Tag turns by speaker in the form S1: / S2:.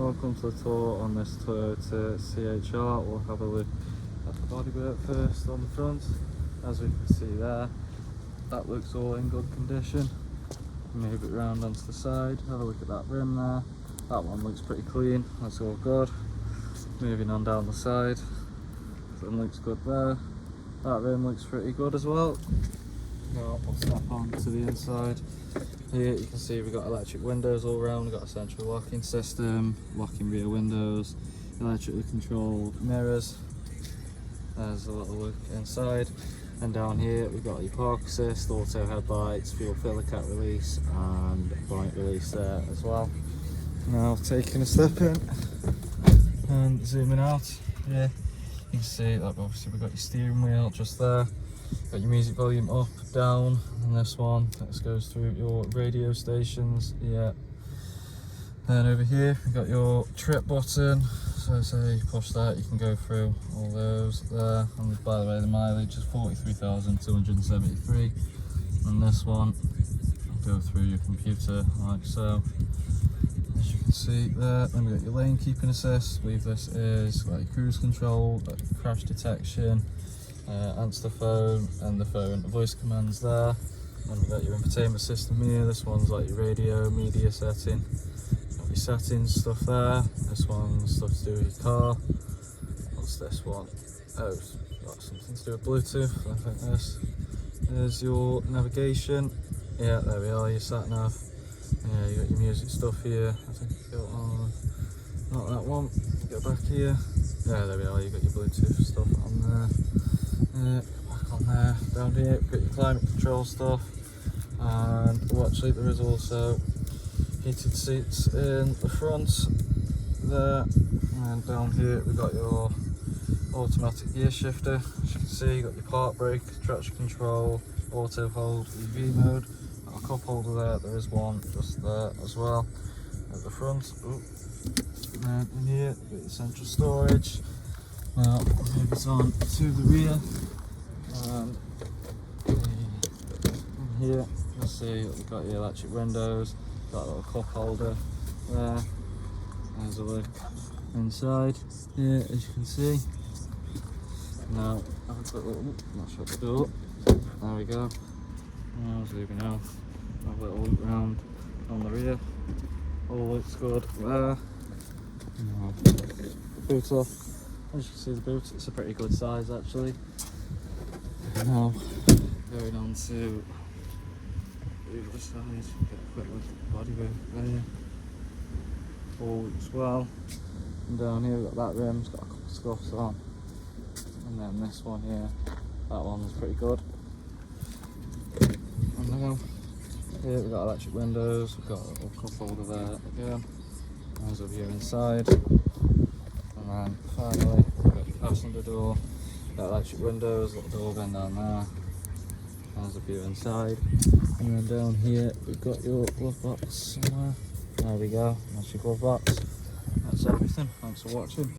S1: Welcome to the tour on this Toyota CHR. We'll have a look at the bodywork first on the front. As we can see there, that looks all in good condition. Move it around onto the side, have a look at that rim there. That one looks pretty clean, that's all good. Moving on down the side, that looks good there. That rim looks pretty good as well. Now we'll step on to the inside. Here you can see we've got electric windows all around, we've got a central locking system, locking rear windows, electrically controlled mirrors. There's a little look inside. And down here we've got your park assist, auto headlights, fuel filler cap release and bonnet release there as well. Now taking a step in and zooming out, yeah, you can see that obviously we've got your steering wheel just there. Got your music volume up, down, and this one that goes through your radio stations. Yeah. Then over here we've got your trip button. So say you push that, you can go through all those there. And by the way, the mileage is 43,273. And this one will go through your computer like so. As you can see there, then we've got your lane keeping assist. I believe this is like cruise control, crash detection. Answer the phone and the phone voice commands there. And we've got your infotainment system here. This one's like your radio, media setting. Got your settings stuff there. This one's stuff to do with your car. What's this one? Oh, it's got something to do with Bluetooth. I think this is your navigation. Yeah, there we are, your sat nav. Yeah, you got your music stuff here. I think you got not that one. Go back here. Yeah, there we are, you got your Bluetooth stuff on there. Back on there, down here, we've got your climate control stuff, and actually there is also heated seats in the front there, and down here we've got your automatic gear shifter. As you can see, you've got your park brake, traction control, auto hold, EV mode, got a cup holder there is one just there as well at the front. Ooh. And in here, we've got your central storage. Now, move it on to the rear, and in here you'll see that we've got your electric windows, got a little cup holder there. There's a look inside here, as you can see. Now, have a quick look, not shut the door, there we go. Now, zooming out, have a little look round on the rear, all looks good there. Now, boot off. As you can see, the boot, it's a pretty good size actually. Now, going on to the other side, get a quick look at the bodywork there. All looks well. And down here we've got that rim, it's got a couple of scuffs on. And then this one here, that one's pretty good. And now, here we've got electric windows, we've got a little cup holder there again. There's a view inside. And then finally, we've got your passenger door, got electric windows, little door bin down there. There's a view inside. And then down here, we've got your glove box somewhere. There we go, that's your glove box. That's everything. Thanks for watching.